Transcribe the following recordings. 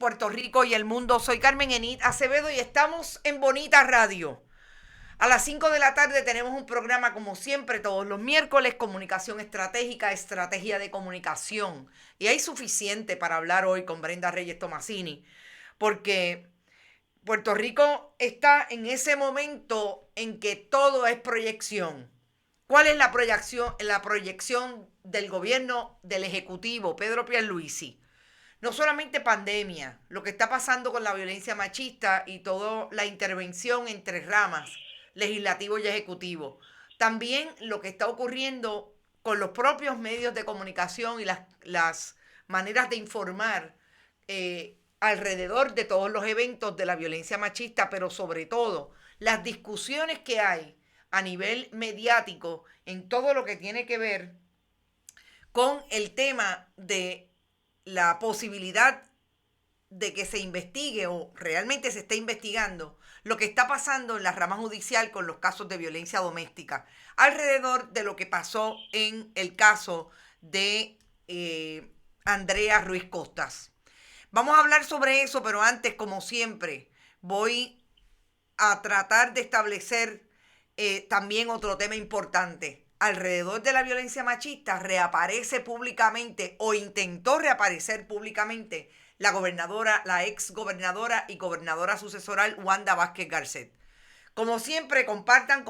Puerto Rico y el mundo. Soy Carmen Enid Acevedo y estamos en Bonita Radio. A las 5 de la tarde tenemos un programa como siempre todos los miércoles, comunicación estratégica, estrategia de comunicación. Y hay suficiente para hablar hoy con Brenda Reyes Tomasini, porque Puerto Rico está en ese momento en que todo es proyección. ¿Cuál es la proyección? La proyección del gobierno del Ejecutivo, Pedro Pierluisi. No solamente pandemia, lo que está pasando con la violencia machista y toda la intervención entre ramas, legislativo y ejecutivo. También lo que está ocurriendo con los propios medios de comunicación y las maneras de informar alrededor de todos los eventos de la violencia machista, pero sobre todo las discusiones que hay a nivel mediático en todo lo que tiene que ver con el tema de la posibilidad de que se investigue o realmente se esté investigando lo que está pasando en la rama judicial con los casos de violencia doméstica, alrededor de lo que pasó en el caso de Andrea Ruiz Costas. Vamos a hablar sobre eso, pero antes, como siempre, voy a tratar de establecer también otro tema importante. Alrededor de la violencia machista reaparece públicamente o intentó reaparecer públicamente la gobernadora, la ex gobernadora y gobernadora sucesoral Wanda Vázquez Garcet. Como siempre, compartan,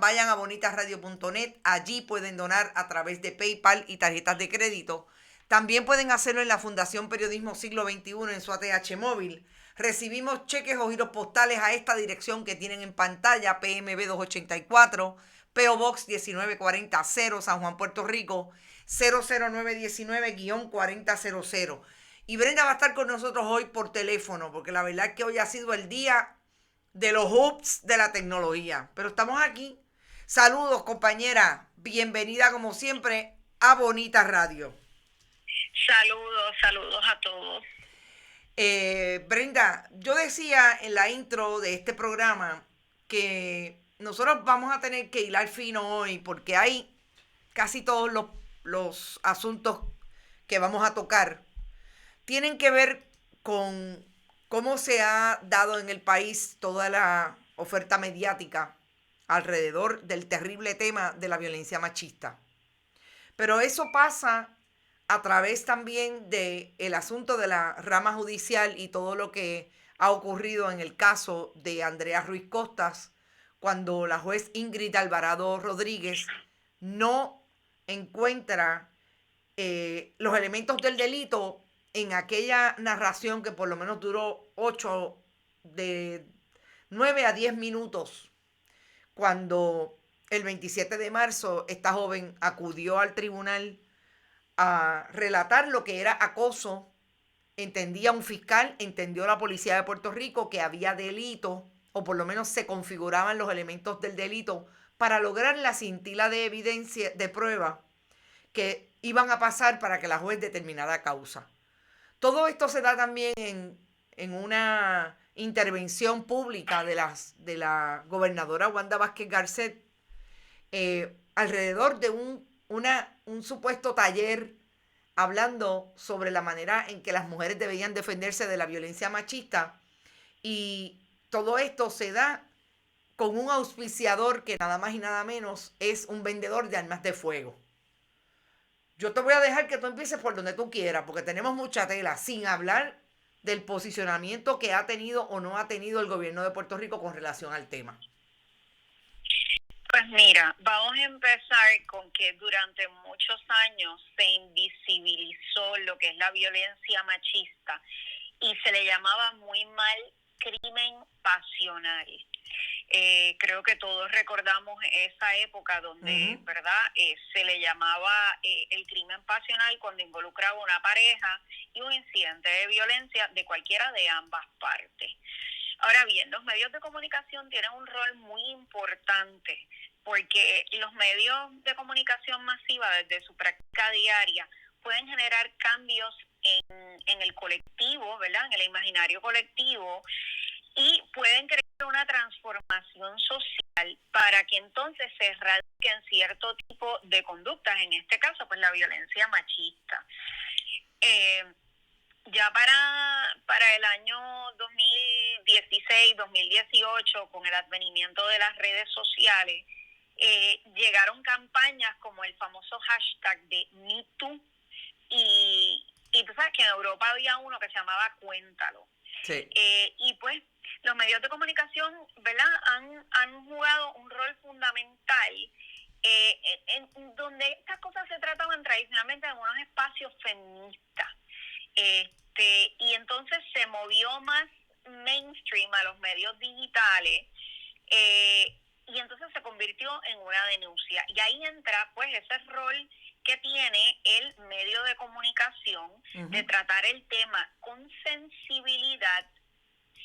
vayan a bonitasradio.net, allí pueden donar a través de PayPal y tarjetas de crédito. También pueden hacerlo en la Fundación Periodismo Siglo XXI en su ATH móvil. Recibimos cheques o giros postales a esta dirección que tienen en pantalla, PMB 284, PO Box 19400, San Juan, Puerto Rico, 00919-4000. Y Brenda va a estar con nosotros hoy por teléfono, porque la verdad es que hoy ha sido el día de los hubs de la tecnología. Pero estamos aquí. Saludos, compañera. Bienvenida, como siempre, a Bonita Radio. Saludos a todos. Brenda, yo decía en la intro de este programa que nosotros vamos a tener que hilar fino hoy porque hay casi todos los asuntos que vamos a tocar tienen que ver con cómo se ha dado en el país toda la oferta mediática alrededor del terrible tema de la violencia machista. Pero eso pasa a través también del asunto de la rama judicial y todo lo que ha ocurrido en el caso de Andrea Ruiz Costas, cuando la juez Ingrid Alvarado Rodríguez no encuentra los elementos del delito en aquella narración que por lo menos duró de 9 a 10 minutos, cuando el 27 de marzo esta joven acudió al tribunal a relatar lo que era acoso. Entendía un fiscal, entendió la policía de Puerto Rico que había delito, o por lo menos se configuraban los elementos del delito para lograr la cintila de evidencia, de prueba, que iban a pasar para que la juez determinara causa. Todo esto se da también en una intervención pública de la gobernadora Wanda Vázquez Garcet alrededor de un supuesto taller hablando sobre la manera en que las mujeres deberían defenderse de la violencia machista. Y todo esto se da con un auspiciador que nada más y nada menos es un vendedor de armas de fuego. Yo te voy a dejar que tú empieces por donde tú quieras, porque tenemos mucha tela, sin hablar del posicionamiento que ha tenido o no ha tenido el gobierno de Puerto Rico con relación al tema. Pues mira, vamos a empezar con que durante muchos años se invisibilizó lo que es la violencia machista y se le llamaba muy mal crimen pasional. Creo que todos recordamos esa época donde, ¿verdad? Se le llamaba el crimen pasional cuando involucraba una pareja y un incidente de violencia de cualquiera de ambas partes. Ahora bien, los medios de comunicación tienen un rol muy importante porque los medios de comunicación masiva desde su práctica diaria pueden generar cambios en el colectivo, ¿verdad? En el imaginario colectivo, y pueden crear una transformación social para que entonces se erradiquen cierto tipo de conductas, en este caso pues la violencia machista. Ya para el año 2016, 2018, con el advenimiento de las redes sociales, llegaron campañas como el famoso hashtag de #MeToo, y tú sabes que en Europa había uno que se llamaba Cuéntalo. Sí. Y pues los medios de comunicación, ¿verdad?, han jugado un rol fundamental en donde estas cosas se trataban tradicionalmente en unos espacios feministas. Y entonces se movió más mainstream a los medios digitales, y entonces se convirtió en una denuncia. Y ahí entra pues ese rol que tiene el medio de comunicación de tratar el tema con sensibilidad,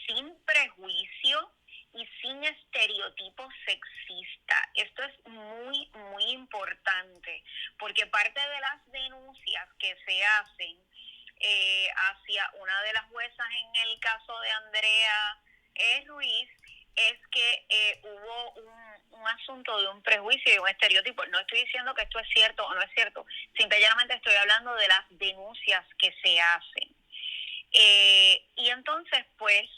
sin prejuicio y sin estereotipos sexistas. Esto es muy, muy importante, porque parte de las denuncias que se hacen hacia una de las juezas en el caso de Andrea Ruiz es que hubo un asunto de un prejuicio y un estereotipo. No estoy diciendo que esto es cierto o no es cierto, simplemente estoy hablando de las denuncias que se hacen. Y entonces, pues,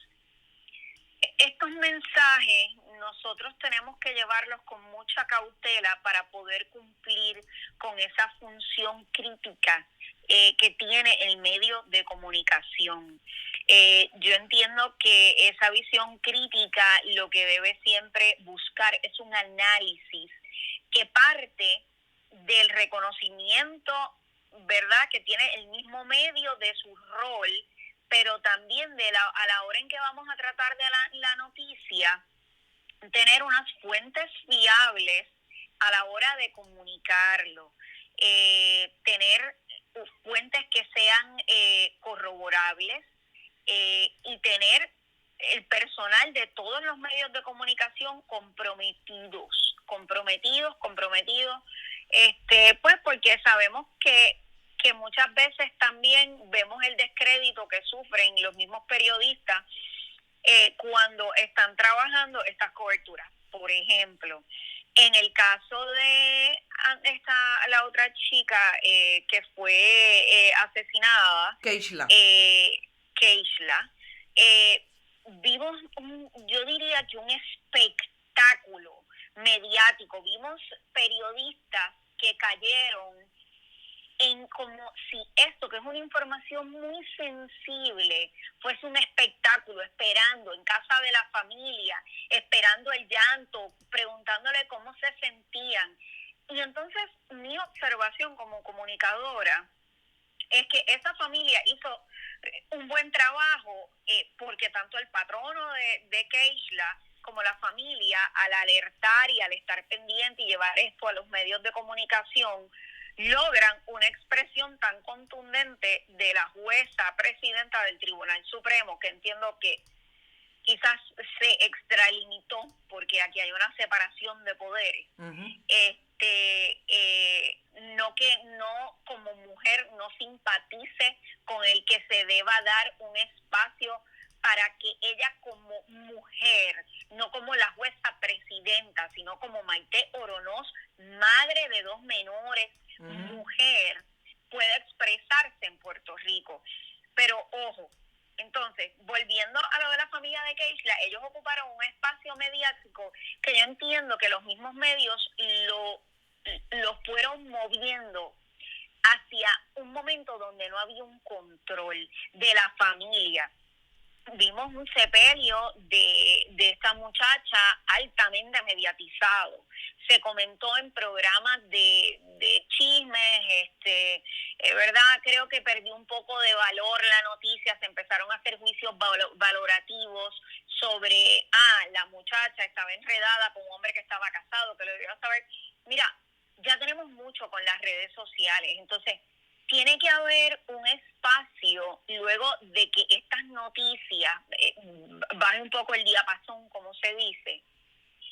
estos mensajes nosotros tenemos que llevarlos con mucha cautela para poder cumplir con esa función crítica que tiene el medio de comunicación. Yo entiendo que esa visión crítica lo que debe siempre buscar es un análisis que parte del reconocimiento, ¿verdad?, que tiene el mismo medio de su rol, pero también a la hora en que vamos a tratar de la noticia, tener unas fuentes fiables a la hora de comunicarlo, tener fuentes que sean corroborables, y tener el personal de todos los medios de comunicación comprometidos, pues porque sabemos que muchas veces también vemos el descrédito que sufren los mismos periodistas cuando están trabajando estas coberturas. Por ejemplo, en el caso de la otra chica que fue asesinada, Keishla, vimos yo diría que un espectáculo mediático. Vimos periodistas que cayeron en como si esto, que es una información muy sensible, fuese un espectáculo, esperando en casa de la familia, esperando el llanto, preguntándole cómo se sentían. Y entonces mi observación como comunicadora es que esa familia hizo un buen trabajo, porque tanto el patrono de Keishla como la familia, al alertar y al estar pendiente y llevar esto a los medios de comunicación, logran una expresión tan contundente de la jueza presidenta del Tribunal Supremo, que entiendo que quizás se extralimitó porque aquí hay una separación de poderes. No como mujer no simpatice con el que se deba dar un espacio para que ella como mujer, no como la jueza presidenta, sino como Maite Oronoz, madre de 2 menores, mujer, pueda expresarse en Puerto Rico. Pero ojo, entonces, volviendo a lo de la familia de Keishla, ellos ocuparon un espacio mediático que yo entiendo que los mismos medios lo fueron moviendo hacia un momento donde no había un control de la familia. Vimos un sepelio de esta muchacha altamente mediatizado. Se comentó en programas de chismes, ¿verdad? Creo que perdió un poco de valor la noticia. Se empezaron a hacer juicios valorativos sobre, la muchacha estaba enredada con un hombre que estaba casado, que lo debió saber. Mira, ya tenemos mucho con las redes sociales, entonces tiene que haber un espacio luego de que estas noticias bajen un poco el diapasón, como se dice,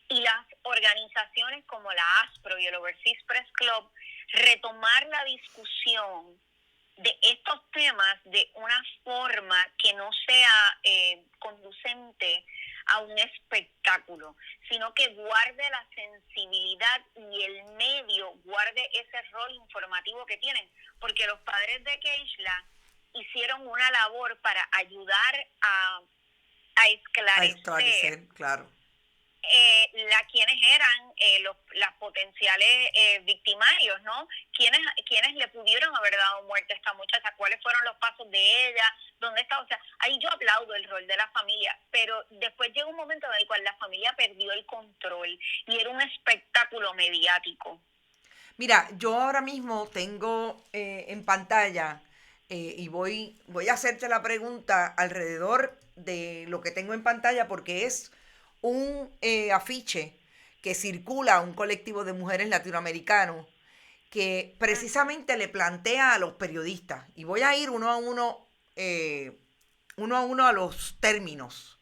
y las organizaciones como la ASPRO y el Overseas Press Club retomar la discusión de estos temas de una forma que no sea conducente a un espectáculo, sino que guarde la sensibilidad y el medio guarde ese rol informativo que tienen, porque los padres de Keishla hicieron una labor para ayudar a A esclarecer esclarecer, claro. quienes eran las potenciales victimarios, ¿no? ¿Quiénes le pudieron haber dado muerte a esta muchacha? ¿Cuáles fueron los pasos de ella? ¿Dónde está? O sea, ahí yo aplaudo el rol de la familia, pero después llega un momento en el cual la familia perdió el control y era un espectáculo mediático. Mira, yo ahora mismo tengo en pantalla y voy a hacerte la pregunta alrededor de lo que tengo en pantalla porque es un afiche que circula a un colectivo de mujeres latinoamericanos que precisamente le plantea a los periodistas, y voy a ir uno a uno a los términos.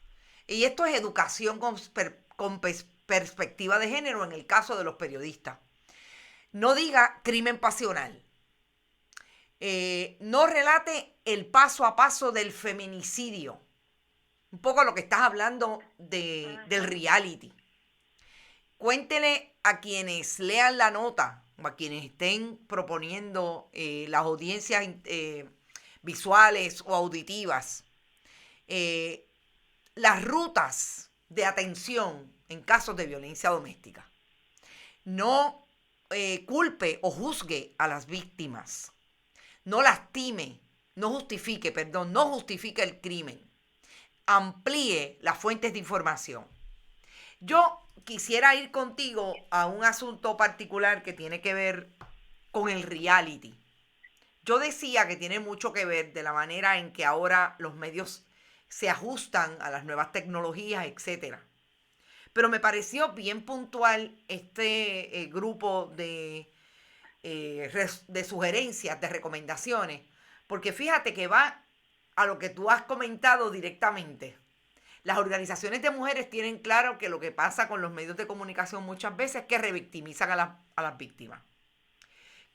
Y esto es educación con perspectiva de género en el caso de los periodistas. No diga crimen pasional. No relate el paso a paso del feminicidio. Un poco lo que estás hablando del reality. Cuéntele a quienes lean la nota o a quienes estén proponiendo las audiencias visuales o auditivas, las rutas de atención en casos de violencia doméstica. No culpe o juzgue a las víctimas. No lastime, no justifique el crimen. Amplíe las fuentes de información. Yo quisiera ir contigo a un asunto particular que tiene que ver con el reality. Yo decía que tiene mucho que ver de la manera en que ahora los medios se ajustan a las nuevas tecnologías, etcétera. Pero me pareció bien puntual este grupo de sugerencias, de recomendaciones, porque fíjate que va a lo que tú has comentado directamente. Las organizaciones de mujeres tienen claro que lo que pasa con los medios de comunicación muchas veces es que revictimizan a las víctimas,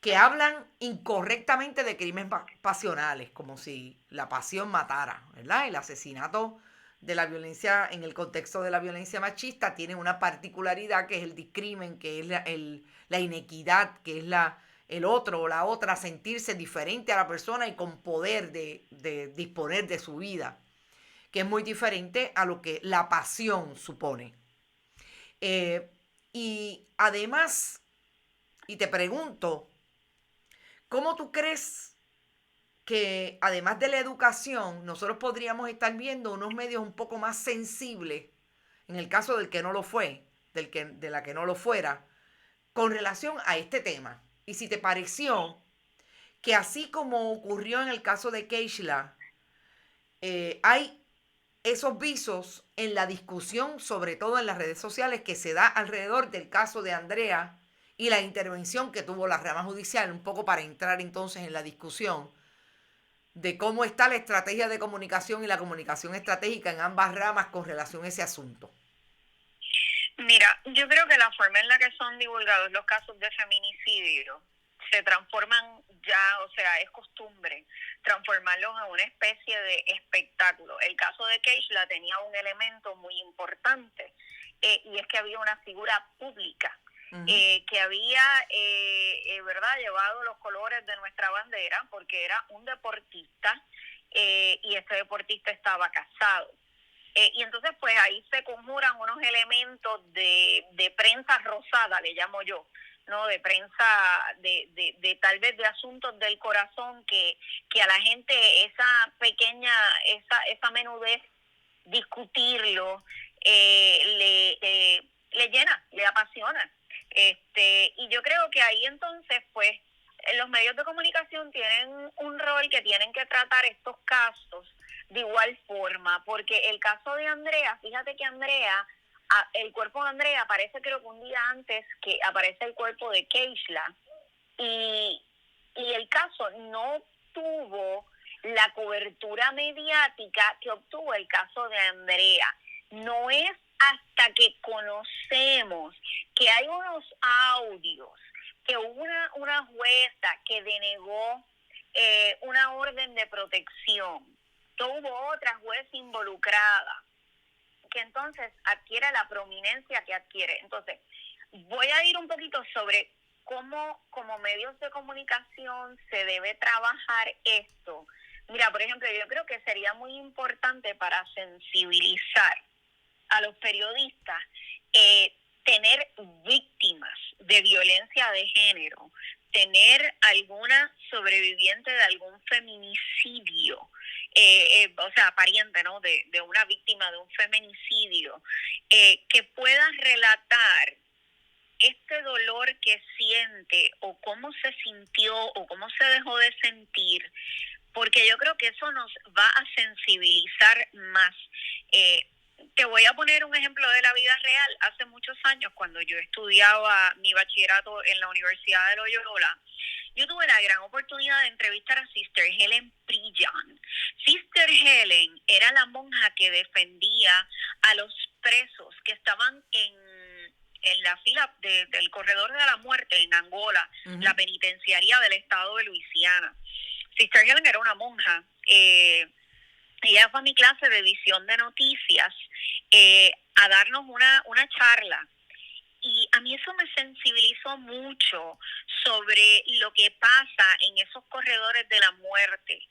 que hablan incorrectamente de crímenes pasionales, como si la pasión matara, ¿verdad? El asesinato de la violencia, en el contexto de la violencia machista, tiene una particularidad que es el discrimen, que es la inequidad, que es el otro o la otra sentirse diferente a la persona y con poder de disponer de su vida, que es muy diferente a lo que la pasión supone. Y además, y te pregunto, ¿cómo tú crees que además de la educación, nosotros podríamos estar viendo unos medios un poco más sensibles, en el caso del que no lo fue, de la que no lo fuera, con relación a este tema? Y si te pareció que así como ocurrió en el caso de Keishla, hay esos visos en la discusión, sobre todo en las redes sociales, que se da alrededor del caso de Andrea y la intervención que tuvo la rama judicial, un poco para entrar entonces en la discusión de cómo está la estrategia de comunicación y la comunicación estratégica en ambas ramas con relación a ese asunto. Mira, yo creo que la forma en la que son divulgados los casos de feminicidio se transforman ya, o sea, es costumbre transformarlos en una especie de espectáculo. El caso de Keishla tenía un elemento muy importante y es que había una figura pública que había, ¿verdad?, llevado los colores de nuestra bandera porque era un deportista y este deportista estaba casado. Y entonces pues ahí se conjuran unos elementos de prensa rosada, le llamo yo, ¿no? De prensa, de tal vez de asuntos del corazón que a la gente esa pequeña, esa menudez, discutirlo, le llena, le apasiona. Y yo creo que ahí entonces pues los medios de comunicación tienen un rol que tienen que tratar estos casos de igual forma, porque el caso de Andrea, fíjate que Andrea, el cuerpo de Andrea aparece creo que un día antes que aparece el cuerpo de Keishla, y el caso no tuvo la cobertura mediática que obtuvo el caso de Andrea. No es hasta que conocemos que hay unos audios, que hubo una jueza que denegó una orden de protección, que hubo otra juez involucrada, que entonces adquiere la prominencia que adquiere. Entonces, voy a ir un poquito sobre cómo como medios de comunicación se debe trabajar esto Mira, por ejemplo, yo creo que sería muy importante para sensibilizar a los periodistas tener víctimas de violencia de género, tener alguna sobreviviente de algún feminicidio, o sea, pariente, ¿no? De una víctima de un feminicidio, que pueda relatar este dolor que siente o cómo se sintió o cómo se dejó de sentir, porque yo creo que eso nos va a sensibilizar más. Te voy a poner un ejemplo de la vida real. Hace muchos años, cuando yo estudiaba mi bachillerato en la Universidad de Loyola, yo tuve la gran oportunidad de entrevistar a Sister Helen Prijan. Sister Helen era la monja que defendía a los presos que estaban en la fila del corredor de la muerte en Angola, la penitenciaría del estado de Luisiana. Sister Helen era una monja. Ella fue a mi clase de edición de noticias a darnos una charla. Y a mí eso me sensibilizó mucho sobre lo que pasa en esos corredores de la muerte.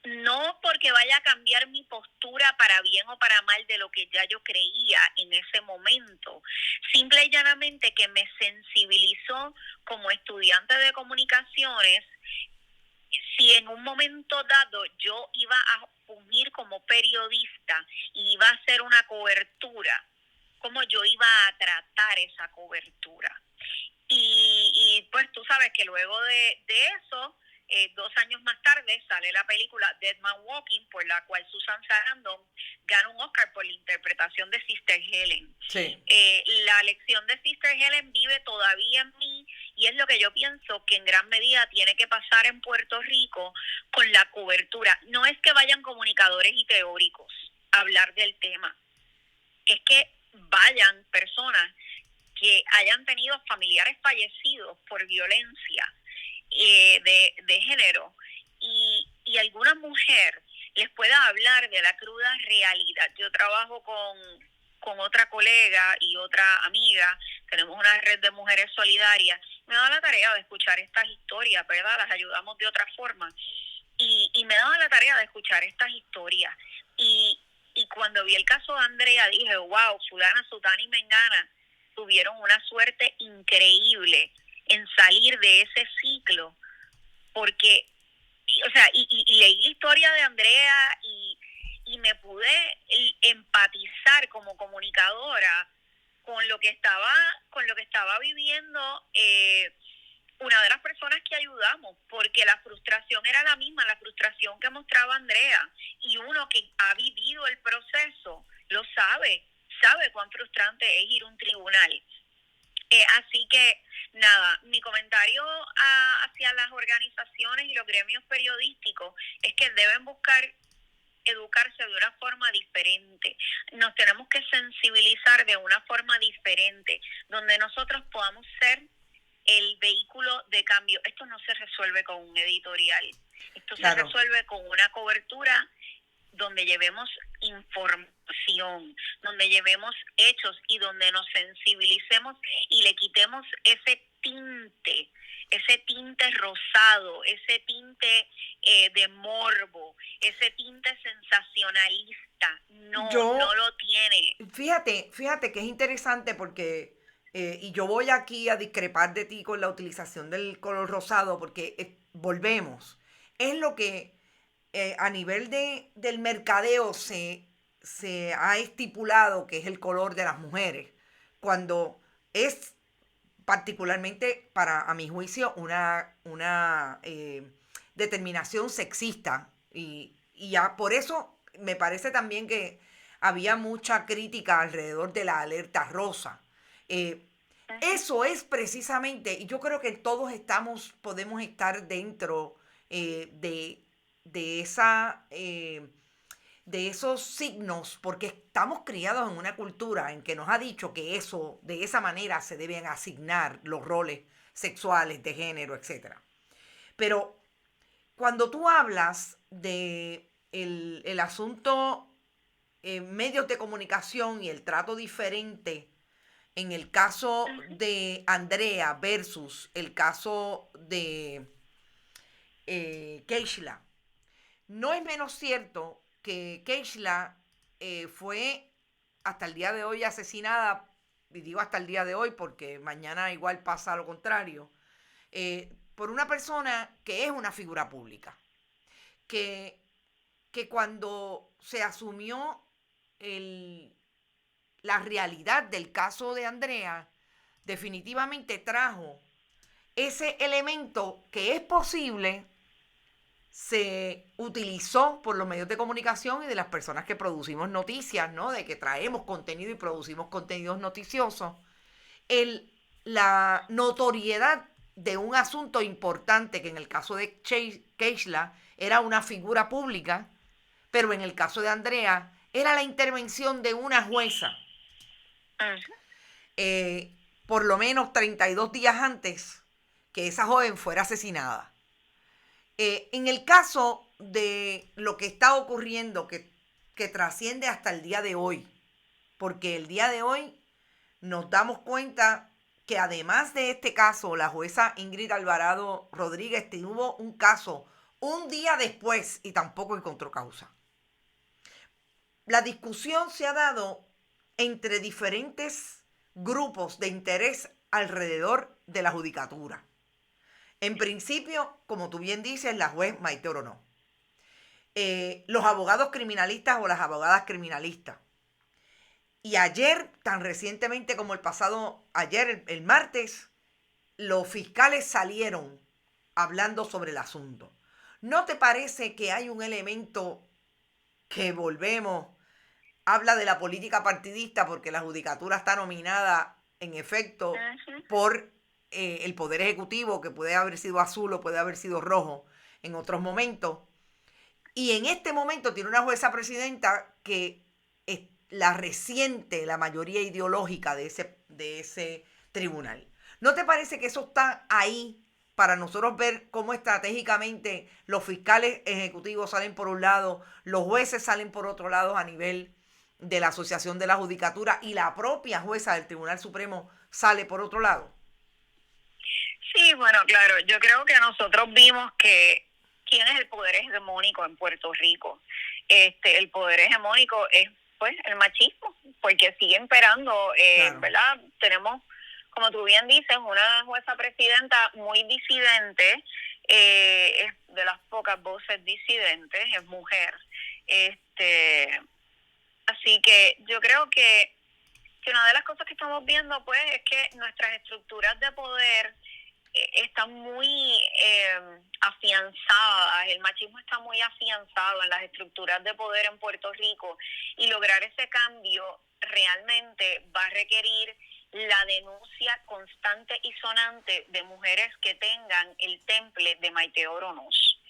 No porque vaya a cambiar mi postura para bien o para mal de lo que ya yo creía en ese momento. Simple y llanamente que me sensibilizó como estudiante de comunicaciones. Si en un momento dado yo iba a fungir como periodista y iba a hacer una cobertura, cómo yo iba a tratar esa cobertura. Y pues tú sabes que luego de eso, 2 años más tarde sale la película Dead Man Walking, por la cual Susan Sarandon gana un Oscar por la interpretación de Sister Helen. Sí. La lección de Sister Helen vive todavía en mí y es lo que yo pienso que en gran medida tiene que pasar en Puerto Rico con la cobertura. No es que vayan comunicadores y teóricos a hablar del tema, es que vayan personas que hayan tenido familiares fallecidos por violencia de género y alguna mujer les pueda hablar de la cruda realidad. Yo trabajo con otra colega y otra amiga, tenemos una red de mujeres solidarias, me da la tarea de escuchar estas historias, ¿verdad? Las ayudamos de otra forma y me daba la tarea de escuchar estas historias y cuando vi el caso de Andrea dije, wow, fulana, sutana y mengana tuvieron una suerte increíble en salir de ese ciclo, porque, o sea, y leí la historia de Andrea y me pude empatizar como comunicadora con lo que estaba viviendo una de las personas que ayudamos, porque la frustración era la misma, la frustración que mostraba Andrea, y uno que ha vivido el proceso lo sabe cuán frustrante es ir a un tribunal. Así que, nada, mi comentario hacia las organizaciones y los gremios periodísticos es que deben buscar educarse de una forma diferente. Nos tenemos que sensibilizar de una forma diferente, donde nosotros podamos ser el vehículo de cambio. Esto no se resuelve con un editorial, esto se resuelve con una cobertura donde llevemos información, donde llevemos hechos y donde nos sensibilicemos y le quitemos ese tinte rosado, ese tinte de morbo, ese tinte sensacionalista. No lo tiene. Fíjate que es interesante porque, y yo voy aquí a discrepar de ti con la utilización del color rosado porque volvemos. Es lo que a nivel del mercadeo se ha estipulado que es el color de las mujeres, cuando es particularmente, a mi juicio, una determinación sexista. Y ya por eso me parece también que había mucha crítica alrededor de la alerta rosa. Eso es precisamente, y yo creo que todos podemos estar dentro de esa... de esos signos, porque estamos criados en una cultura en que nos ha dicho que eso, de esa manera se deben asignar los roles sexuales, de género, etc. Pero cuando tú hablas de el asunto medios de comunicación y el trato diferente en el caso de Andrea versus el caso Keishla. No es menos cierto que Keishla fue hasta el día de hoy asesinada, y digo hasta el día de hoy porque mañana igual pasa lo contrario, por una persona que es una figura pública, que, que cuando se asumió la realidad del caso de Andrea, definitivamente trajo ese elemento que es posible, se utilizó por los medios de comunicación y de las personas que producimos noticias, ¿no? De que traemos contenido y producimos contenidos noticiosos. La notoriedad de un asunto importante, que en el caso de Keishla era una figura pública, pero en el caso de Andrea era la intervención de una jueza. Por lo menos 32 días antes que esa joven fuera asesinada. En el caso de lo que está ocurriendo, que trasciende hasta el día de hoy, porque el día de hoy nos damos cuenta que además de este caso, la jueza Ingrid Alvarado Rodríguez tuvo un caso un día después y tampoco encontró causa. La discusión se ha dado entre diferentes grupos de interés alrededor de la judicatura. En principio, como tú bien dices, la juez Maite Oronoz. Los abogados criminalistas o las abogadas criminalistas. Y ayer, tan recientemente como el martes, los fiscales salieron hablando sobre el asunto. ¿No te parece que hay un elemento que habla de la política partidista, porque la judicatura está nominada en efecto por el Poder Ejecutivo, que puede haber sido azul o puede haber sido rojo en otros momentos? Y en este momento tiene una jueza presidenta que la resiente la mayoría ideológica de ese tribunal. ¿No te parece que eso está ahí para nosotros ver cómo estratégicamente los fiscales ejecutivos salen por un lado, los jueces salen por otro lado a nivel de la Asociación de la Judicatura y la propia jueza del Tribunal Supremo sale por otro lado? Sí, bueno, claro, yo creo que nosotros vimos que quién es el poder hegemónico en Puerto Rico. El poder hegemónico es pues el machismo, porque sigue imperando, claro. ¿Verdad? Tenemos, como tú bien dices, una jueza presidenta muy disidente, es de las pocas voces disidentes, es mujer. Así que yo creo que una de las cosas que estamos viendo pues es que nuestras estructuras de poder están muy afianzadas, el machismo está muy afianzado en las estructuras de poder en Puerto Rico, y lograr ese cambio realmente va a requerir la denuncia constante y sonante de mujeres que tengan el temple de Maite Oronoz.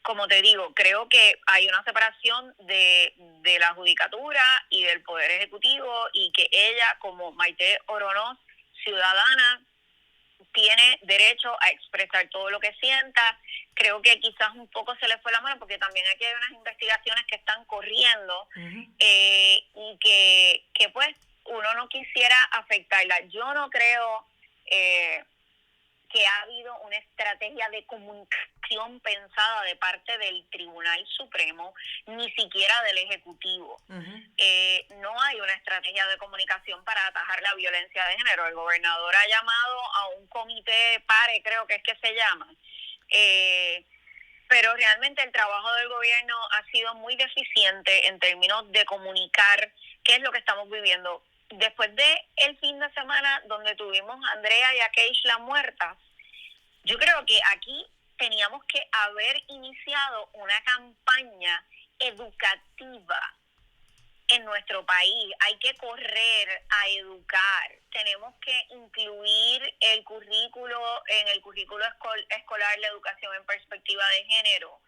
Como te digo, creo que hay una separación de la judicatura y del poder ejecutivo, y que ella, como Maite Oronoz, ciudadana, tiene derecho a expresar todo lo que sienta. Creo que quizás un poco se le fue la mano, porque también aquí hay unas investigaciones que están corriendo, y que pues uno no quisiera afectarla. Yo no creo que ha habido una estrategia de comunicación pensada de parte del Tribunal Supremo, ni siquiera del Ejecutivo. No hay una estrategia de comunicación para atajar la violencia de género. El gobernador ha llamado a un comité PARE, creo que es que se llama, pero realmente el trabajo del gobierno ha sido muy deficiente en términos de comunicar qué es lo que estamos viviendo. Después de el fin de semana donde tuvimos a Andrea y a Keishla muertas, yo creo que aquí teníamos que haber iniciado una campaña educativa en nuestro país. Hay que correr a educar. Tenemos que incluir en el currículo escolar la educación en perspectiva de género.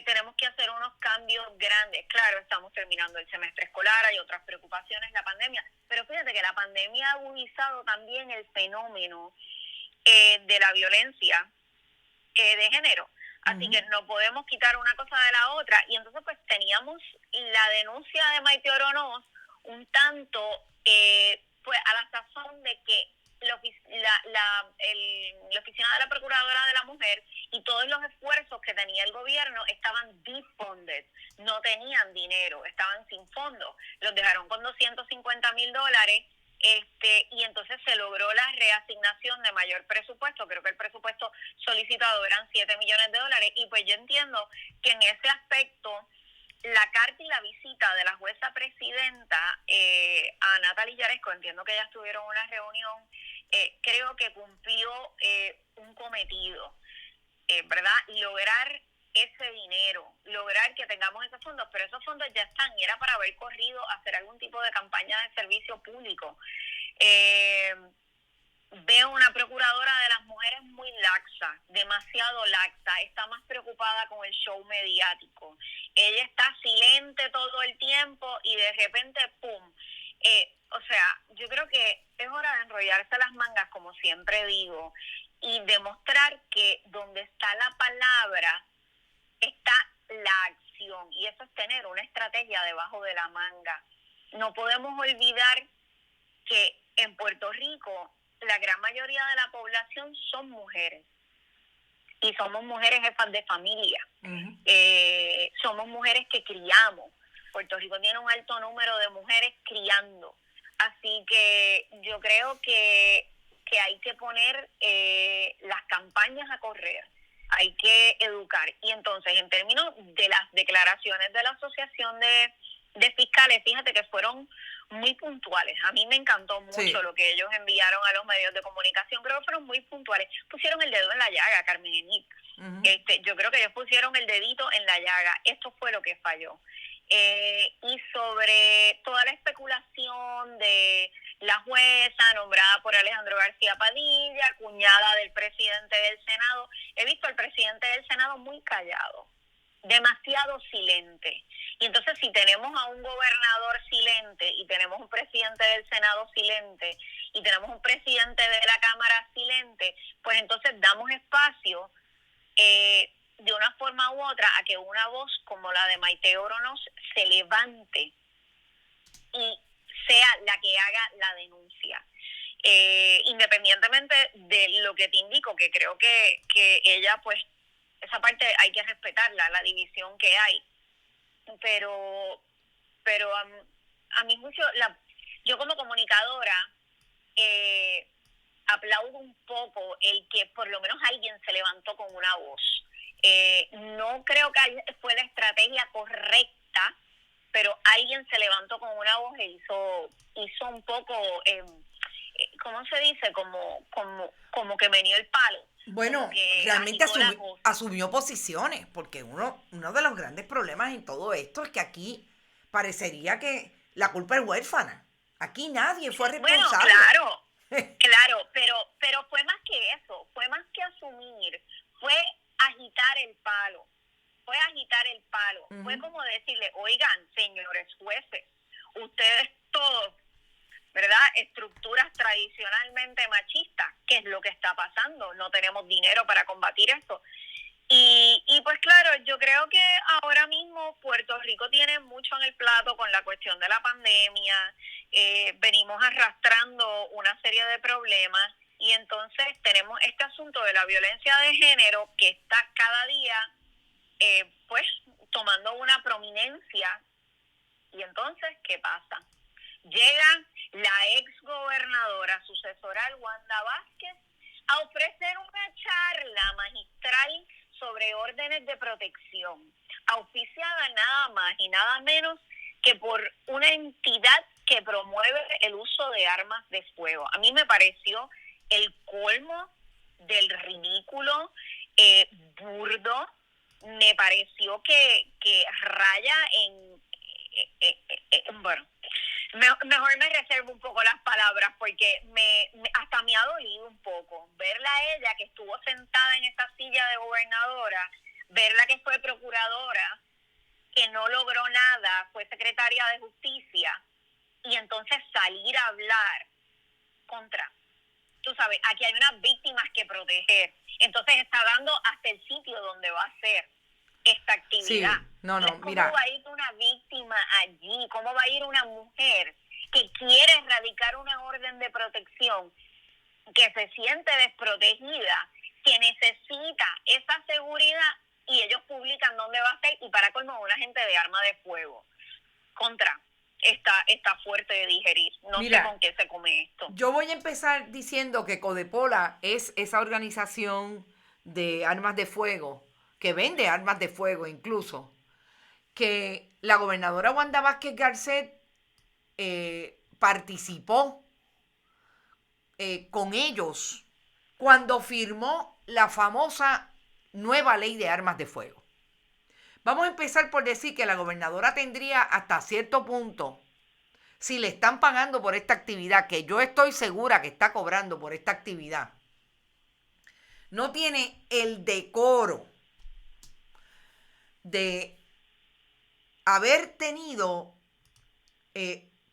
Tenemos que hacer unos cambios grandes. Claro, estamos terminando el semestre escolar, hay otras preocupaciones, la pandemia, pero fíjate que la pandemia ha agudizado también el fenómeno de la violencia de género. Así que no podemos quitar una cosa de la otra. Y entonces pues teníamos la denuncia de Maite Oronoz un tanto pues a la sazón de que la oficina de la Procuradora de la Mujer y todos los esfuerzos que tenía el gobierno estaban defunded, no tenían dinero, estaban sin fondos, los dejaron con $250,000, y entonces se logró la reasignación de mayor presupuesto. Creo que el presupuesto solicitado eran $7 millones, y pues yo entiendo que en ese aspecto la carta y la visita de la jueza presidenta a Natalie Yaresco, entiendo que ellas tuvieron una reunión, creo que cumplió un cometido, ¿verdad? Lograr ese dinero, lograr que tengamos esos fondos, pero esos fondos ya están, y era para haber corrido a hacer algún tipo de campaña de servicio público. Veo una procuradora de las mujeres muy laxa, demasiado laxa, está más preocupada con el show mediático. Ella está silente todo el tiempo y de repente, ¡pum! O sea, yo creo que es hora de enrollarse las mangas, como siempre digo, y demostrar que donde está la palabra está la acción, y eso es tener una estrategia debajo de la manga. No podemos olvidar que en Puerto Rico la gran mayoría de la población son mujeres, y somos mujeres jefas de familia. Uh-huh. Somos mujeres que criamos. Puerto Rico tiene un alto número de mujeres criando, así que yo creo que hay que poner las campañas a correr, hay que educar. Y entonces, en términos de las declaraciones de la Asociación de Fiscales, fíjate que fueron muy puntuales. A mí me encantó mucho lo que ellos enviaron a los medios de comunicación. Creo que fueron muy puntuales. Pusieron el dedo en la llaga, Carmen Enit. Uh-huh. Yo creo que ellos pusieron el dedito en la llaga. Esto fue lo que falló. Y sobre toda la especulación de la jueza nombrada por Alejandro García Padilla, cuñada del presidente del Senado, he visto al presidente del Senado muy callado, demasiado silente. Y entonces, si tenemos a un gobernador silente y tenemos un presidente del Senado silente y tenemos un presidente de la Cámara silente, pues entonces damos espacio de una forma u otra a que una voz como la de Maite Oronoz se levante y sea la que haga la denuncia. Independientemente de lo que te indico, que creo que ella, pues, esa parte hay que respetarla, la división que hay. Pero a mi juicio, yo como comunicadora aplaudo un poco el que por lo menos alguien se levantó con una voz. No creo que fue la estrategia correcta, pero alguien se levantó con una voz e hizo un poco, ¿cómo se dice? Como que menió el palo. Bueno, realmente asumió posiciones, porque uno de los grandes problemas en todo esto es que aquí parecería que la culpa es huérfana. Aquí nadie fue responsable. Bueno, claro, pero fue más que eso, fue más que asumir, fue agitar el palo. Uh-huh. Fue como decirle, oigan, señores jueces, ustedes todos, ¿verdad? Estructuras tradicionalmente machistas, ¿qué es lo que está pasando? No tenemos dinero para combatir esto. Y pues claro, yo creo que ahora mismo Puerto Rico tiene mucho en el plato con la cuestión de la pandemia. Venimos arrastrando una serie de problemas, y entonces tenemos este asunto de la violencia de género que está cada día pues tomando una prominencia. Y entonces, ¿qué pasa? Llega la ex gobernadora sucesoral Wanda Vázquez a ofrecer una charla magistral sobre órdenes de protección, auspiciada nada más y nada menos que por una entidad que promueve el uso de armas de fuego. A mí me pareció el colmo del ridículo, burdo. Me pareció que raya en bueno, mejor me reservo un poco las palabras, porque hasta me ha dolido un poco verla a ella, que estuvo sentada en esta silla de gobernadora, verla que fue procuradora, que no logró nada, fue secretaria de justicia, y entonces salir a hablar contra, tú sabes, aquí hay unas víctimas que proteger, entonces está dando hasta el sitio donde va a ser esta actividad. Sí, no, mira. ¿Cómo va a ir una víctima allí? ¿Cómo va a ir una mujer que quiere erradicar una orden de protección, que se siente desprotegida, que necesita esa seguridad y ellos publican dónde va a ser y para colmo una gente de arma de fuego. Está fuerte de digerir. No sé con qué se come esto. Yo voy a empezar diciendo que Codepola es esa organización de armas de fuego, que vende armas de fuego incluso, que la gobernadora Wanda Vázquez Garcet participó con ellos cuando firmó la famosa nueva ley de armas de fuego. Vamos a empezar por decir que la gobernadora tendría hasta cierto punto, si le están pagando por esta actividad, que yo estoy segura que está cobrando por esta actividad, no tiene el decoro de haber tenido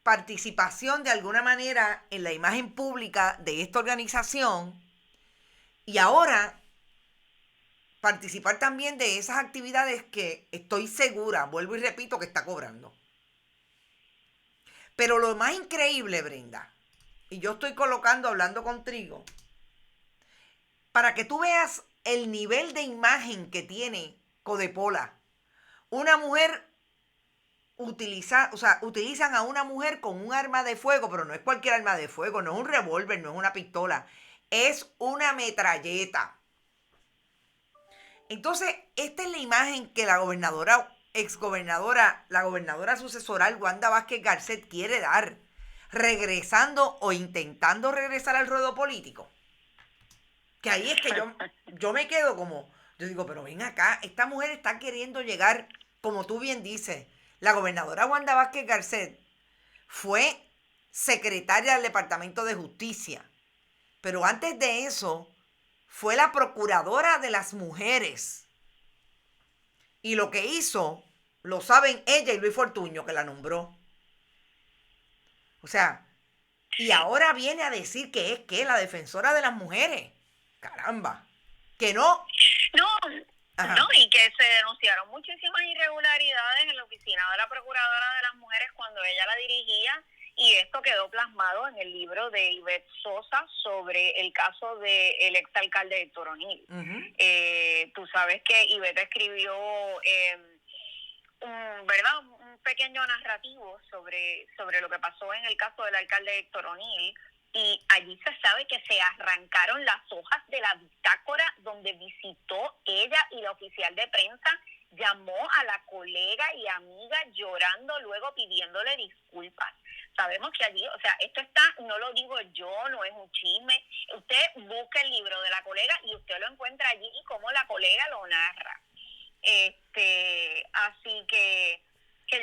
participación de alguna manera en la imagen pública de esta organización y ahora participar también de esas actividades que estoy segura, vuelvo y repito, que está cobrando. Pero lo más increíble, Brenda, y yo estoy colocando, hablando contigo, para que tú veas el nivel de imagen que tiene Codepola. Una mujer utilizan a una mujer con un arma de fuego, pero no es cualquier arma de fuego, no es un revólver, no es una pistola, es una metralleta. Entonces, esta es la imagen que la gobernadora sucesoral Wanda Vázquez Garcet quiere dar, regresando o intentando regresar al ruedo político. Que ahí es que yo me quedo yo digo, pero ven acá, esta mujer está queriendo llegar, como tú bien dices, la gobernadora Wanda Vázquez Garcet fue secretaria del Departamento de Justicia, pero antes de eso fue la procuradora de las mujeres. Y lo que hizo, lo saben ella y Luis Fortuño, que la nombró. O sea, y ahora viene a decir que es la defensora de las mujeres. Caramba, que no. No, y que se denunciaron muchísimas irregularidades en la oficina de la Procuradora de las Mujeres cuando ella la dirigía, y esto quedó plasmado en el libro de Ivette Sosa sobre el caso del exalcalde Héctor O'Neill. Tú sabes que Ivette escribió un pequeño narrativo sobre lo que pasó en el caso del alcalde Héctor O'Neill, y allí se sabe que se arrancaron las hojas de la bitácora donde visitó ella, y la oficial de prensa llamó a la colega y amiga llorando, luego pidiéndole disculpas. Sabemos que allí, o sea, esto está, no lo digo yo, no es un chisme. Usted busca el libro de la colega y usted lo encuentra allí y cómo la colega lo narra. Así que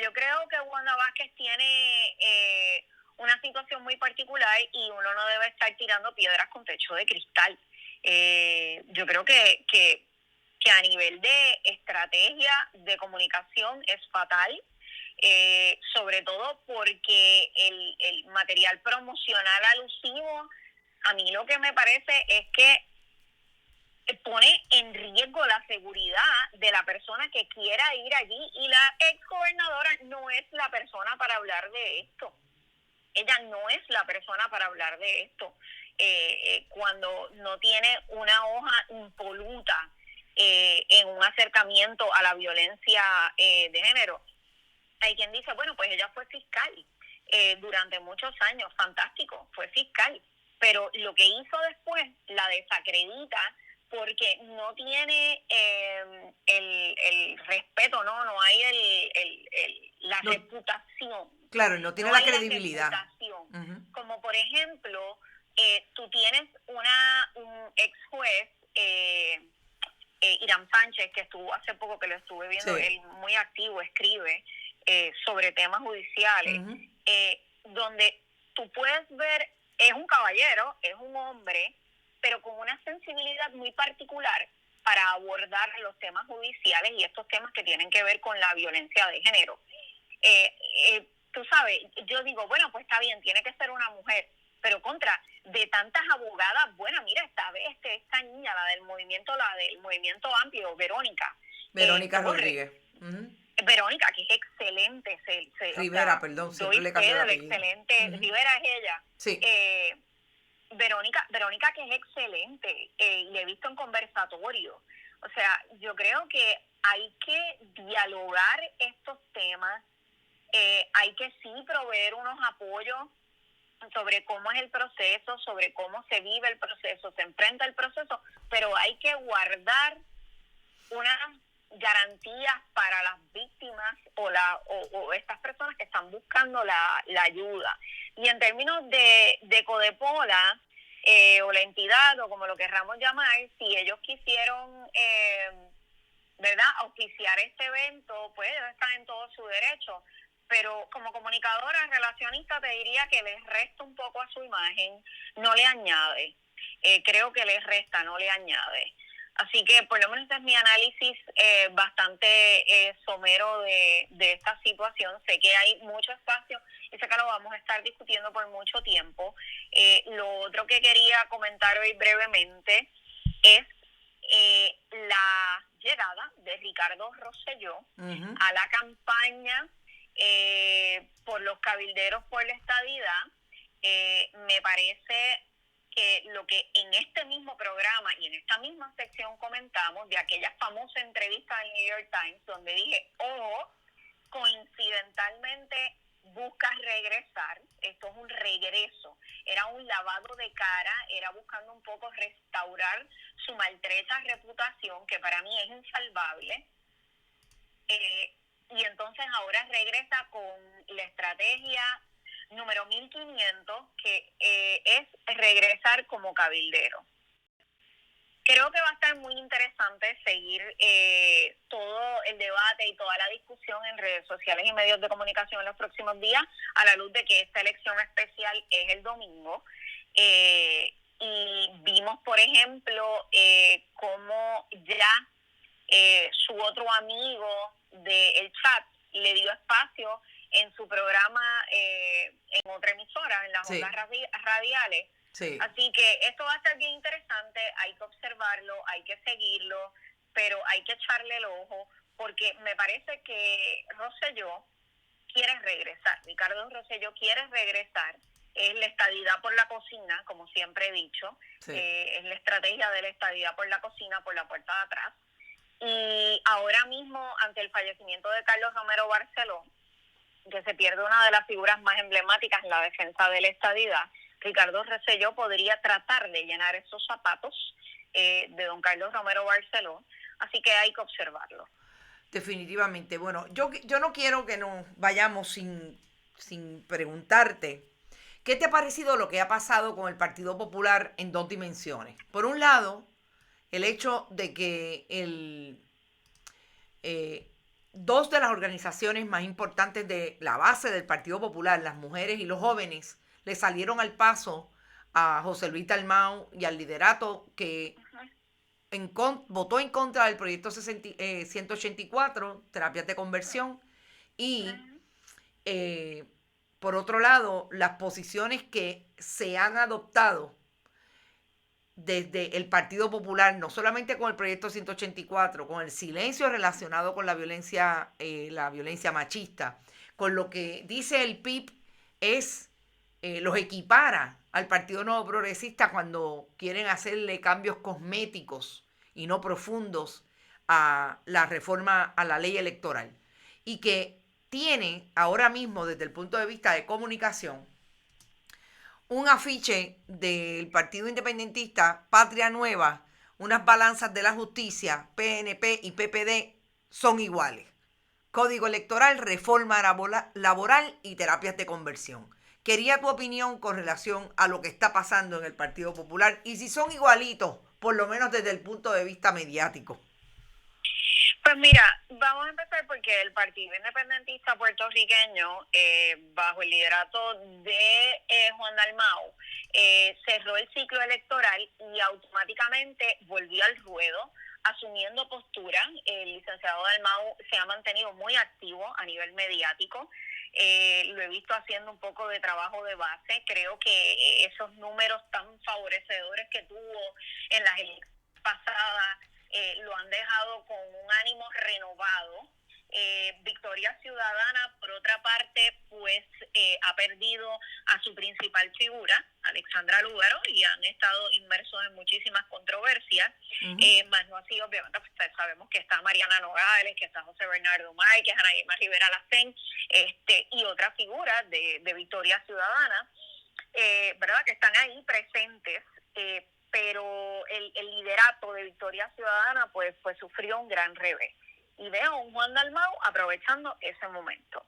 yo creo que Wanda Vázquez tiene una situación muy particular y uno no debe estar tirando piedras con techo de cristal. Yo creo que a nivel de estrategia de comunicación es fatal, sobre todo porque el material promocional alusivo, a mí lo que me parece es que pone en riesgo la seguridad de la persona que quiera ir allí, y la exgobernadora no es la persona para hablar de esto. Ella no es la persona para hablar de esto. Cuando no tiene una hoja impoluta en un acercamiento a la violencia de género. Hay quien dice, bueno, pues ella fue fiscal durante muchos años, fantástico, fue fiscal, pero lo que hizo después la desacredita porque no tiene el respeto, no hay la reputación. Claro, no tiene la credibilidad. Como por ejemplo, tú tienes un ex juez, Irán Sánchez, que estuvo hace poco, que lo estuve viendo, sí. Él muy activo, escribe sobre temas judiciales, donde tú puedes ver, es un caballero, es un hombre, pero con una sensibilidad muy particular para abordar los temas judiciales y estos temas que tienen que ver con la violencia de género. Tú sabes, yo digo, bueno, pues está bien, tiene que ser una mujer, pero de tantas abogadas, bueno, mira, esta niña, la del movimiento amplio, Verónica Rodríguez. Verónica, que es excelente. Rivera, perdón, siempre le cambió el apellido. Excelente, Rivera es ella. Sí. Verónica, que es excelente, le he visto en conversatorio. O sea, yo creo que hay que dialogar estos temas, hay que sí proveer unos apoyos sobre cómo es el proceso, sobre cómo se vive el proceso, se enfrenta el proceso, pero hay que guardar unas garantías para las víctimas o estas personas que están buscando la ayuda. Y en términos de Codepola, o la entidad, o como lo querramos llamar, si ellos quisieron, ¿verdad?, auspiciar este evento, pues ellos están en todo su derecho. Pero como comunicadora, relacionista, te diría que les resta un poco a su imagen, no le añade. Creo que les resta, no le añade. Así que por lo menos este es mi análisis bastante somero de esta situación. Sé que hay mucho espacio y sé que lo vamos a estar discutiendo por mucho tiempo. Lo otro que quería comentar hoy brevemente es la llegada de Ricardo Rosselló a la campaña por los cabilderos por la estadidad. Me parece que lo que en este mismo programa y en esta misma sección comentamos de aquella famosa entrevista del New York Times donde dije, ojo, coincidentalmente buscas regresar, esto es un regreso, era un lavado de cara, era buscando un poco restaurar su maltrecha reputación, que para mí es insalvable, y entonces ahora regresa con la estrategia número 1500, que es regresar como cabildero. Creo que va a estar muy interesante seguir todo el debate y toda la discusión en redes sociales y medios de comunicación en los próximos días, a la luz de que esta elección especial es el domingo. Y vimos, por ejemplo, cómo ya su otro amigo del chat le dio espacio en su programa en otra emisora, en las ondas radiales. Sí. Así que esto va a ser bien interesante, hay que observarlo, hay que seguirlo, pero hay que echarle el ojo, porque me parece que Rosselló quiere regresar, Ricardo Rosselló quiere regresar, es la estadidad por la cocina, como siempre he dicho, es la estrategia de la estadidad por la cocina, por la puerta de atrás. Y ahora mismo, ante el fallecimiento de Carlos Romero Barceló, que se pierde una de las figuras más emblemáticas en la defensa de la estadidad, Ricardo Rosselló podría tratar de llenar esos zapatos de don Carlos Romero Barceló, así que hay que observarlo. Definitivamente. Bueno, yo no quiero que nos vayamos sin preguntarte, ¿qué te ha parecido lo que ha pasado con el Partido Popular en dos dimensiones? Por un lado, el hecho de que dos de las organizaciones más importantes de la base del Partido Popular, las mujeres y los jóvenes, le salieron al paso a José Luis Dalmau y al liderato que votó en contra del proyecto 184, terapias de conversión, y por otro lado, las posiciones que se han adoptado desde el Partido Popular, no solamente con el proyecto 184, con el silencio relacionado con la violencia machista, con lo que dice el PIB los equipara al Partido Nuevo Progresista cuando quieren hacerle cambios cosméticos y no profundos a la reforma a la ley electoral. Y que tiene ahora mismo, desde el punto de vista de comunicación, un afiche del Partido Independentista Patria Nueva, unas balanzas de la justicia, PNP y PPD son iguales. Código electoral, reforma laboral y terapias de conversión. Quería tu opinión con relación a lo que está pasando en el Partido Popular y si son igualitos, por lo menos desde el punto de vista mediático. Pues mira, vamos a empezar porque el Partido Independentista puertorriqueño, bajo el liderato de Juan Dalmau, cerró el ciclo electoral y automáticamente volvió al ruedo, asumiendo postura. El licenciado Dalmau se ha mantenido muy activo a nivel mediático. Lo he visto haciendo un poco de trabajo de base. Creo que esos números tan favorecedores que tuvo en las elecciones pasadas lo han dejado con un ánimo renovado. Victoria Ciudadana, por otra parte, pues ha perdido a su principal figura, Alexandra Lúgaro y han estado inmersos en muchísimas controversias, más no así, obviamente, pues, sabemos que está Mariana Nogales, que está José Bernardo Márquez, Ana Irma Rivera Lacén, y otras figuras de Victoria Ciudadana, ¿verdad?, que están ahí presentes, pero el liderato de Victoria Ciudadana pues sufrió un gran revés. Y veo a un Juan Dalmau aprovechando ese momento.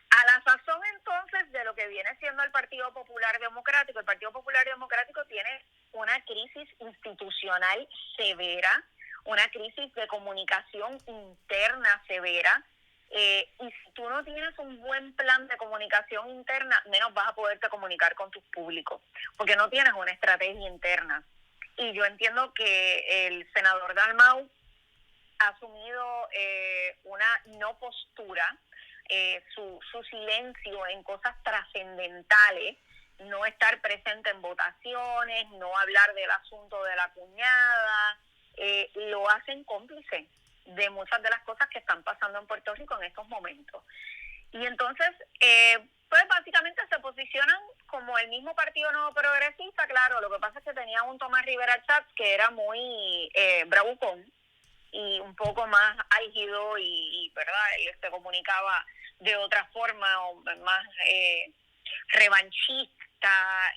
A la sazón, entonces, de lo que viene siendo el Partido Popular Democrático, el Partido Popular Democrático tiene una crisis institucional severa, una crisis de comunicación interna severa, y si tú no tienes un buen plan de comunicación interna, menos vas a poderte comunicar con tus públicos, porque no tienes una estrategia interna. Y yo entiendo que el senador Dalmau ha asumido una no postura, su silencio en cosas trascendentales, no estar presente en votaciones, no hablar del asunto de la cuñada, lo hacen cómplice de muchas de las cosas que están pasando en Puerto Rico en estos momentos. Y entonces, pues básicamente se posicionan como el mismo Partido Nuevo Progresista. Claro, lo que pasa es que tenía un Tomás Rivera Schatz que era muy bravucón y un poco más álgido y verdad, él se comunicaba de otra forma, o más revanchista.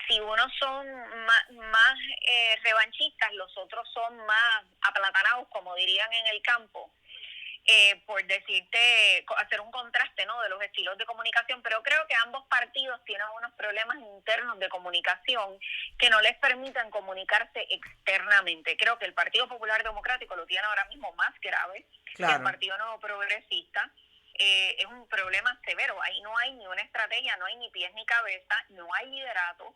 Si unos son más revanchistas, los otros son más aplatanados, como dirían en el campo, por decirte, hacer un contraste, ¿no?, de los estilos de comunicación. Pero creo que ambos partidos tienen unos problemas internos de comunicación que no les permiten comunicarse externamente. Creo que el Partido Popular Democrático lo tiene ahora mismo más grave que el Partido Nuevo Progresista. Es un problema severo. Ahí no hay ni una estrategia, no hay ni pies ni cabeza, no hay liderato,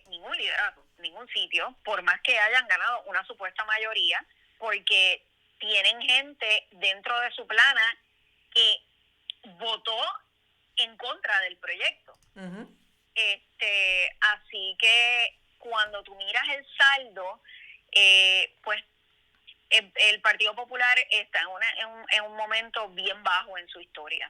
ningún liderato, ningún sitio, por más que hayan ganado una supuesta mayoría, porque tienen gente dentro de su plana que votó en contra del proyecto. Uh-huh. Así que cuando tú miras el saldo, pues el Partido Popular está en un momento bien bajo en su historia.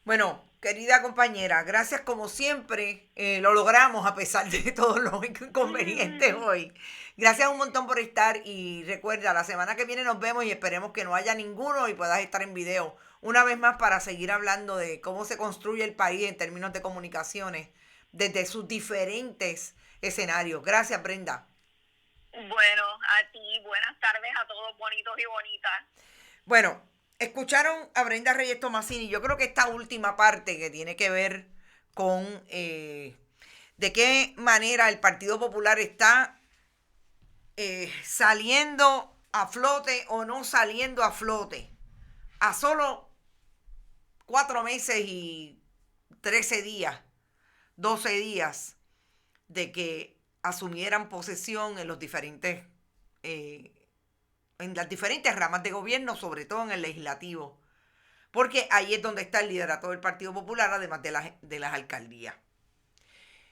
Bueno, querida compañera, gracias como siempre, lo logramos a pesar de todos los inconvenientes hoy. Gracias un montón por estar y recuerda, la semana que viene nos vemos y esperemos que no haya ninguno y puedas estar en video una vez más para seguir hablando de cómo se construye el país en términos de comunicaciones desde sus diferentes escenarios. Gracias, Brenda. Bueno, a ti, buenas tardes a todos bonitos y bonitas. Bueno, escucharon a Brenda Reyes Tomasini. Yo creo que esta última parte que tiene que ver con de qué manera el Partido Popular está saliendo a flote o no saliendo a flote. A solo 4 meses y 13 días, 12 días de que asumieran posesión en los diferentes en las diferentes ramas de gobierno, sobre todo en el legislativo, porque ahí es donde está el liderato del Partido Popular, además de las alcaldías.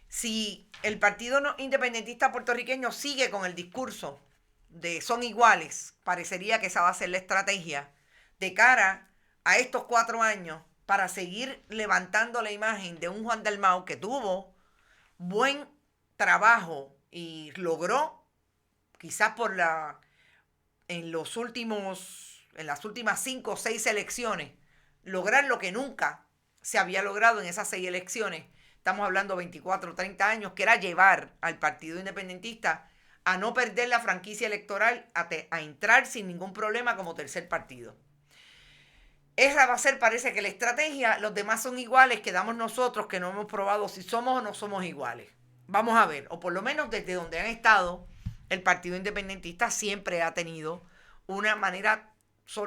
Si el Partido Independentista Puertorriqueño sigue con el discurso de son iguales, parecería que esa va a ser la estrategia de cara a estos 4 años para seguir levantando la imagen de un Juan Dalmau que tuvo buen trabajo y logró, quizás en las últimas 5 o 6 elecciones, lograr lo que nunca se había logrado en esas 6 elecciones. Estamos hablando 24 o 30 años, que era llevar al Partido Independentista a no perder la franquicia electoral, a entrar sin ningún problema como tercer partido. Esa va a ser, parece que la estrategia. Los demás son iguales, quedamos nosotros que no hemos probado si somos o no somos iguales. Vamos a ver, o por lo menos desde donde han estado, el Partido Independentista siempre ha tenido una manera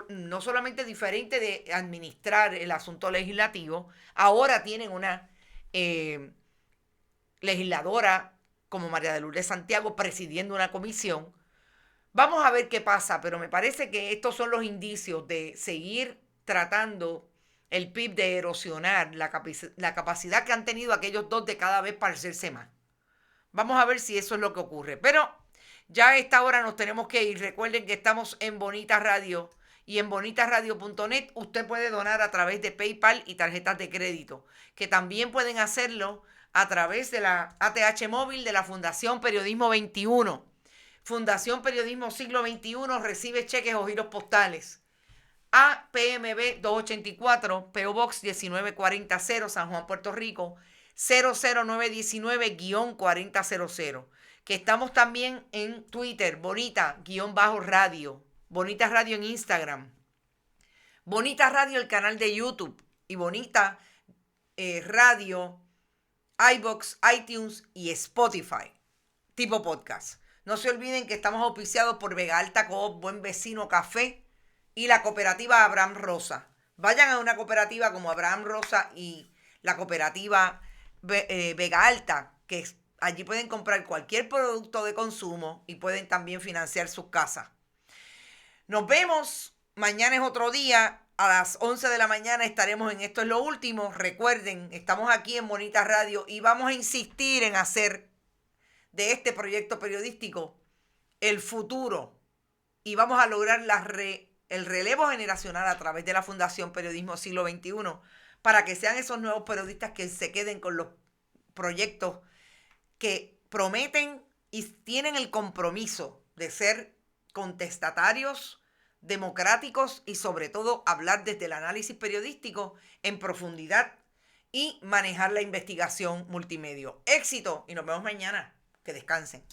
no solamente diferente de administrar el asunto legislativo. Ahora tienen una legisladora como María de Lourdes Santiago presidiendo una comisión. Vamos a ver qué pasa, pero me parece que estos son los indicios de seguir tratando el PIB de erosionar la capacidad que han tenido aquellos dos de cada vez parecerse más. Vamos a ver si eso es lo que ocurre. Pero ya a esta hora nos tenemos que ir. Recuerden que estamos en Bonita Radio y en bonitasradio.net usted puede donar a través de PayPal y tarjetas de crédito, que también pueden hacerlo a través de la ATH móvil de la Fundación Periodismo 21. Fundación Periodismo Siglo XXI recibe cheques o giros postales a PMB 284, PO Box 19400, San Juan, Puerto Rico, 00919-4000. Que estamos también en Twitter, Bonita-Radio, Bonita Radio en Instagram, Bonita Radio el canal de YouTube y Bonita Radio, iVoox, iTunes y Spotify, tipo podcast. No se olviden que estamos auspiciados por Vega Alta Coop, Buen Vecino Café y la cooperativa Abraham Rosa. Vayan a una cooperativa como Abraham Rosa y la cooperativa Vega Alta, que allí pueden comprar cualquier producto de consumo y pueden también financiar sus casas. Nos vemos. Mañana es otro día. A las 11 de la mañana estaremos en Esto es lo Último. Recuerden, estamos aquí en Bonita Radio y vamos a insistir en hacer de este proyecto periodístico el futuro. Y vamos a lograr el relevo generacional a través de la Fundación Periodismo Siglo XXI para que sean esos nuevos periodistas que se queden con los proyectos que prometen y tienen el compromiso de ser contestatarios, democráticos y sobre todo hablar desde el análisis periodístico en profundidad y manejar la investigación multimedia. Éxito y nos vemos mañana. Que descansen.